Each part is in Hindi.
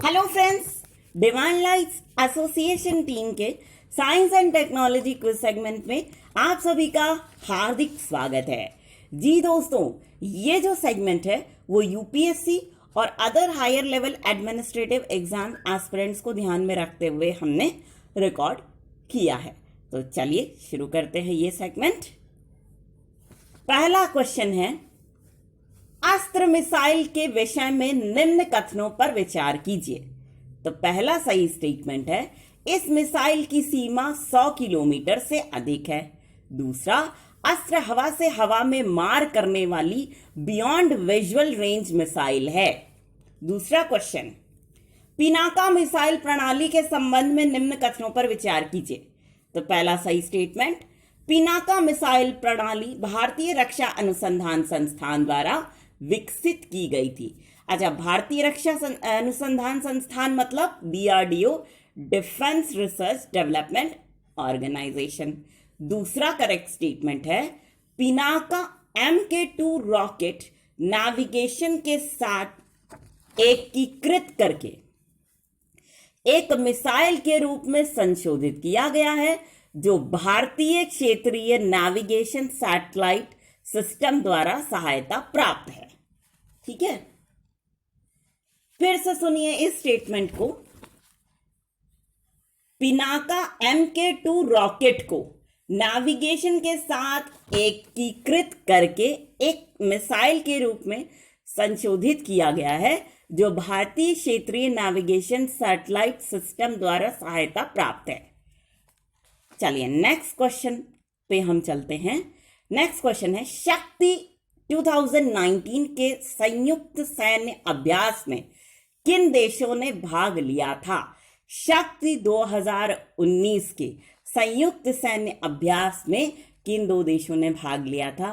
Hello friends, Divine Lights Association team के science and technology quiz segment में आप सभी का हार्दिक स्वागत है। जी दोस्तों, ये जो सेगमेंट है वो यूपीएससी और other higher level administrative exam aspirants को ध्यान में रखते हुए हमने रिकॉर्ड किया है। तो चलिए शुरू करते हैं ये सेगमेंट। पहला क्वेश्चन है, अस्त्र मिसाइल के विषय में निम्न कथनों पर विचार कीजिए। तो पहला सही स्टेटमेंट है, इस मिसाइल की सीमा 100 किलोमीटर से अधिक है। दूसरा, अस्त्र हवा से हवा में मार करने वाली बियॉन्ड विजुअल रेंज मिसाइल है। दूसरा क्वेश्चन, पिनाका मिसाइल प्रणाली के संबंध में निम्न कथनों पर विचार कीजिए। तो पहला सही स्टेटमेंट, पिनाका मिसाइल प्रणाली भारतीय रक्षा अनुसंधान संस्थान द्वारा विकसित की गई थी। अच्छा, भारतीय रक्षा अनुसंधान संस्थान मतलब DRDO, defence research development organisation. दूसरा करेक्ट स्टेटमेंट है, पिनाका MK2 रॉकेट नेविगेशन के साथ एकीकृत करके एक मिसाइल के रूप में संशोधित किया गया है, जो भारतीय क्षेत्रीय नेविगेशन सैटेलाइट सिस्टम द्वारा सहायता प्राप्त है। ठीक है, फिर से सुनिए इस स्टेटमेंट को। पिनाका MK2 रॉकेट को नेविगेशन के साथ एकीकृत करके एक मिसाइल के रूप में संशोधित किया गया है, जो भारतीय क्षेत्रीय नेविगेशन सैटेलाइट सिस्टम द्वारा सहायता प्राप्त है। चलिए नेक्स्ट क्वेश्चन पे हम चलते हैं। नेक्स्ट क्वेश्चन है, शक्ति 2019 के संयुक्त सैन्य अभ्यास में किन देशों ने भाग लिया था? शक्ति 2019 के संयुक्त सैन्य अभ्यास में किन दो देशों ने भाग लिया था?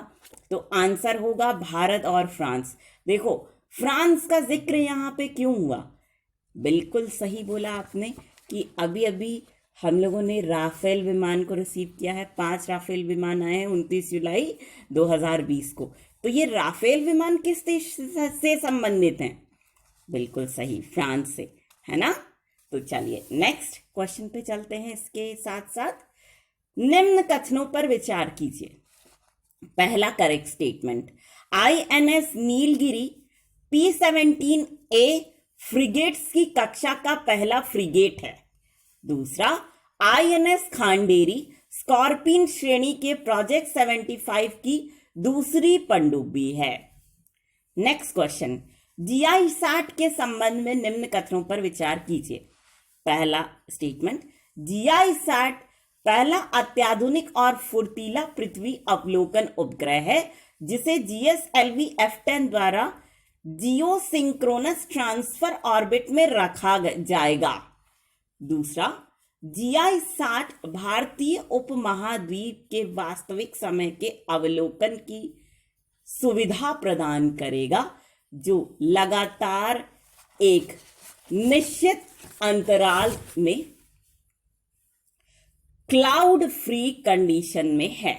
तो आंसर होगा भारत और फ्रांस। देखो, फ्रांस का जिक्र यहाँ पे क्यों हुआ? बिल्कुल सही बोला आपने कि अभी अभी हम लोगों ने राफेल विमान को रिसीव किया है। 5 राफेल विमान आए हैं 29 जुलाई 2020 को। तो ये राफेल विमान किस देश से संबंधित हैं? बिल्कुल सही, फ्रांस से, है ना। तो चलिए नेक्स्ट क्वेश्चन पे चलते हैं। इसके साथ साथ निम्न कथनों पर विचार कीजिए। पहला correct statement, INS Nilgiri P-17A frigates की कक्षा का पहला फ्रिगेट है। दूसरा, INS खांडेरी स्कॉर्पियन श्रेणी के प्रोजेक्ट 75 की दूसरी पनडुब्बी है। नेक्स्ट क्वेश्चन, GISAT के संबंध में निम्न कथनों पर विचार कीजिए। पहला स्टेटमेंट, GISAT पहला अत्याधुनिक और फुर्तीला पृथ्वी अवलोकन उपग्रह है, जिसे GSLV F10 द्वारा जियोसिंक्रोनस ट्रांसफर ऑर्बिट में रखा जाएगा। दूसरा, GISAT भारतीय उपमहाद्वीप के वास्तविक समय के अवलोकन की सुविधा प्रदान करेगा, जो लगातार एक निश्चित अंतराल में क्लाउड फ्री कंडीशन में है।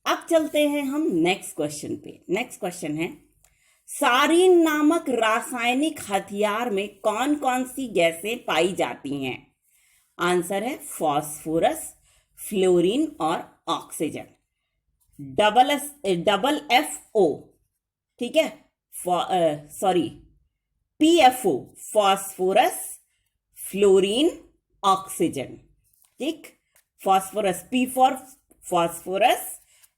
अब चलते हैं हम नेक्स्ट क्वेश्चन पे। नेक्स्ट क्वेश्चन है, सारीन नामक रासायनिक हथियार में कौन कौन सी गैसें पाई जाती हैं? आंसर है फास्फोरस, फ्लोरीन और ऑक्सीजन। डबल FO, ठीक है, sorry PFO, phosphorus, fluorine, oxygen. ठीक, phosphorus, P for phosphorus,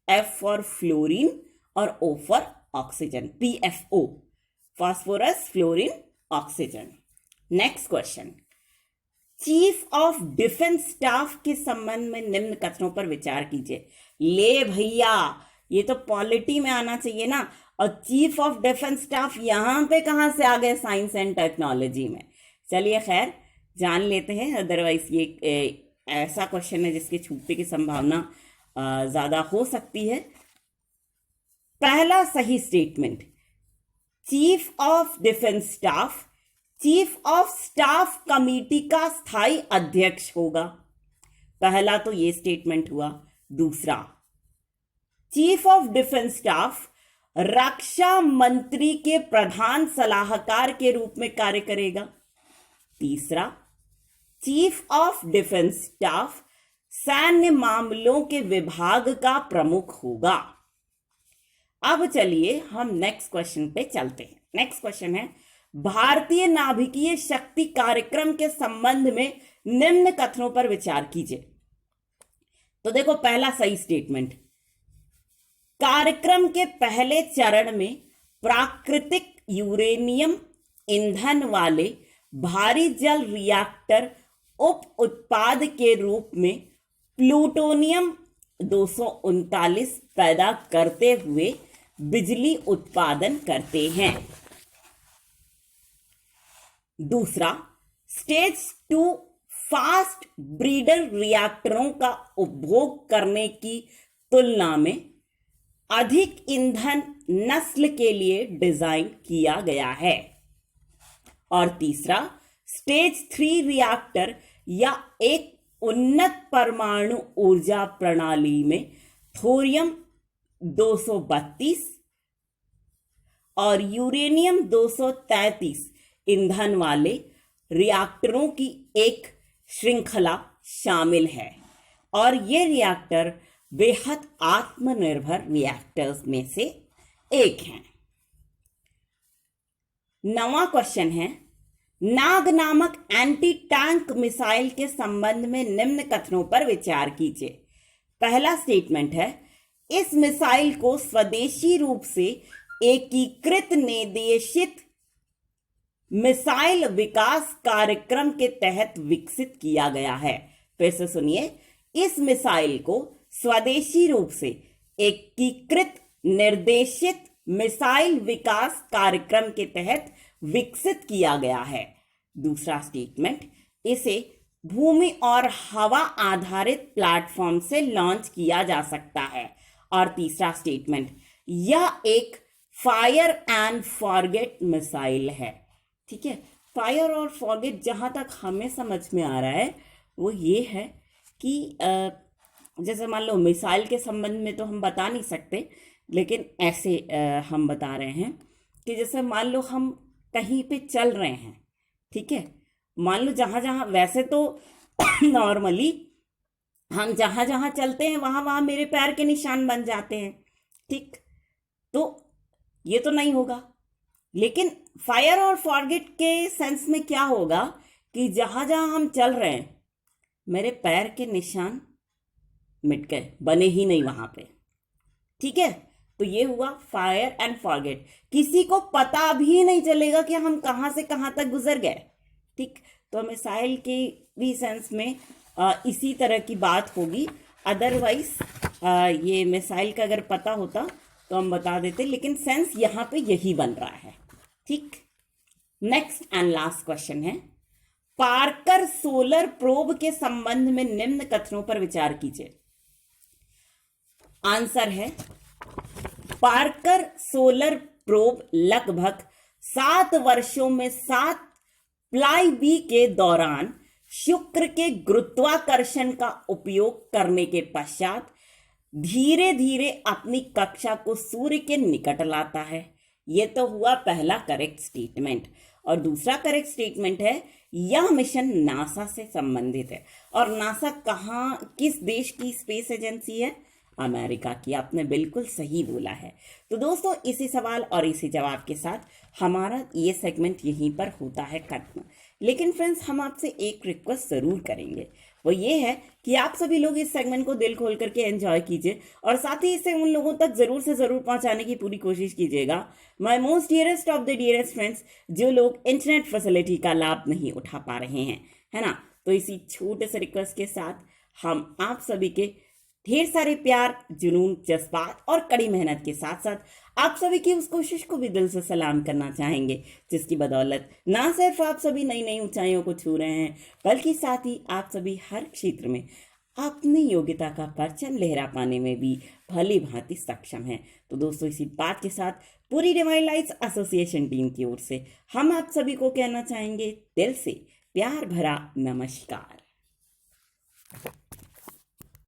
F for fluorine और O for oxygen, PFO, phosphorus, fluorine, oxygen. Next question, chief of defence staff के संबंध में निम्न कथनों पर विचार कीजिए। ले भैया, ये तो पॉलिटी में आना चाहिए ना, और चीफ ऑफ डिफेंस स्टाफ यहां पे कहां से आ गए साइंस एंड टेक्नोलॉजी में? चलिए खैर जान लेते हैं, अदरवाइज ये ऐसा क्वेश्चन है जिसके छूटने की संभावना ज्यादा हो सकती है। पहला सही statement, chief of defence staff chief of staff committee का स्थायी अध्यक्ष होगा। पहला तो ये स्टेटमेंट हुआ। दूसरा, चीफ ऑफ डिफेंस स्टाफ रक्षा मंत्री के प्रधान सलाहकार के रूप में कार्य करेगा। तीसरा, चीफ ऑफ डिफेंस स्टाफ सैन्य मामलों के विभाग का प्रमुख होगा। अब चलिए हम नेक्स्ट क्वेश्चन पे चलते हैं। नेक्स्ट क्वेश्चन है, भारतीय नाभिकीय शक्ति कार्यक्रम के संबंध में निम्न कथनों पर विचार कीजिए। तो देखो, पहला सही स्टेटमेंट, कार्यक्रम के पहले चरण में प्राकृतिक यूरेनियम ईंधन वाले भारी जल रिएक्टर उप उत्पाद के रूप में प्लूटोनियम 239 पैदा करते हुए बिजली उत्पादन करते हैं। दूसरा, स्टेज 2 फास्ट ब्रीडर रिएक्टरों का उपभोग करने की तुलना में अधिक ईंधन नस्ल के लिए डिजाइन किया गया है। और तीसरा, स्टेज 3 रिएक्टर या एक उन्नत परमाणु ऊर्जा प्रणाली में थोरियम 232 और यूरेनियम 233 ईंधन वाले रिएक्टरों की एक श्रृंखला शामिल है और ये रिएक्टर बेहद आत्मनिर्भर रिएक्टर्स में से एक हैं। 9वां क्वेश्चन है, नाग नामक एंटी टैंक मिसाइल के संबंध में निम्न कथनों पर विचार कीजिए। पहला स्टेटमेंट है, इस मिसाइल को स्वदेशी रूप से एकीकृत निर्देशित मिसाइल विकास कार्यक्रम के तहत विकसित किया गया है। फिर से सुनिए, इस मिसाइल को स्वदेशी रूप से एकीकृत निर्देशित मिसाइल विकास कार्यक्रम के तहत विकसित किया गया है। दूसरा स्टेटमेंट, इसे भूमि और हवा आधारित प्लेटफॉर्म से लॉन्च किया जा सकता है। और तीसरा स्टेटमेंट, यह एक फायर एंड फॉरगेट मिसाइल है। ठीक है, फायर और फॉरगेट जहां तक हमें समझ में आ रहा है वो ये है कि जैसे मान लो मिसाइल के संबंध में तो हम बता नहीं सकते, लेकिन ऐसे हम बता रहे हैं कि जैसे मान लो हम कहीं पे चल रहे हैं, ठीक है, मान लो जहां जहां, वैसे तो नॉर्मली हम जहां जहां चलते हैं वहां वहां मेरे पैर के निशान बन जाते हैं, ठीक, तो ये तो नहीं होगा। लेकिन फायर और फॉरगेट के सेंस में क्या होगा कि जहां जहां हम चल रहे हैं मेरे पैर के निशान मिट गए, बने ही नहीं वहां पे। ठीक है, तो ये हुआ फायर एंड फॉरगेट, किसी को पता भी नहीं चलेगा कि हम कहां से कहां तक गुजर गए। ठीक, तो मिसाइल के भी सेंस में इसी तरह की बात होगी। अदरवाइज ये मिसाइल का अगर पता होता तो हम बता देते, लेकिन सेंस यहां पे यही बन रहा है। ठीक, नेक्स्ट एंड लास्ट क्वेश्चन है, पार्कर सोलर प्रोब के संबंध में निम्न कथनों पर विचार कीजिए। आंसर है, पार्कर सोलर प्रोब लगभग 7 वर्षों में 7 फ्लाई बी के दौरान शुक्र के गुरुत्वाकर्षण का उपयोग करने के पश्चात धीरे धीरे अपनी कक्षा को सूर्य के निकट लाता है। यह तो हुआ पहला करेक्ट स्टेटमेंट। और दूसरा करेक्ट स्टेटमेंट है, यह मिशन नासा से संबंधित है। और नासा कहाँ, किस देश की स्पेस एजेंसी है? अमेरिका की। आपने बिल्कुल सही बोला है। तो दोस्तों, इसी सवाल और इसी जवाब के साथ हमारा ये सेगमेंट यहीं पर होता है खत्म। लेकिन फ्रेंड्स, हम आपसे एक रिक्वेस्ट ज़रूर करेंगे, वो ये है कि आप सभी लोग इस सेगमेंट को दिल खोल करके एंजॉय कीजिए और साथ ही इसे उन लोगों तक ज़रूर से ज़रूर पहुंचाने की पूरी कोशिश कीजिएगा, my most dearest of the dearest friends, जो लोग इंटरनेट फैसिलिटी का लाभ नहीं उठा पा रहे हैं, है ना। तो इसी छोटे से रिक्वेस्ट के साथ हम आप सभी के ढेर सारे प्यार, जुनून, जज्बात और कड़ी मेहनत के साथ साथ आप सभी की उस कोशिश को भी दिल से सलाम करना चाहेंगे, जिसकी बदौलत ना सिर्फ आप सभी नई नई ऊंचाइयों को छू रहे हैं, बल्कि साथ ही आप सभी हर क्षेत्र में अपनी योग्यता का परचम लहरा पाने में भी भली भांति सक्षम हैं। तो दोस्तों, इसी बात के साथ पूरी डिवाइन लाइट्स एसोसिएशन टीम की ओर से हम आप सभी को कहना चाहेंगे दिल से प्यार भरा नमस्कार।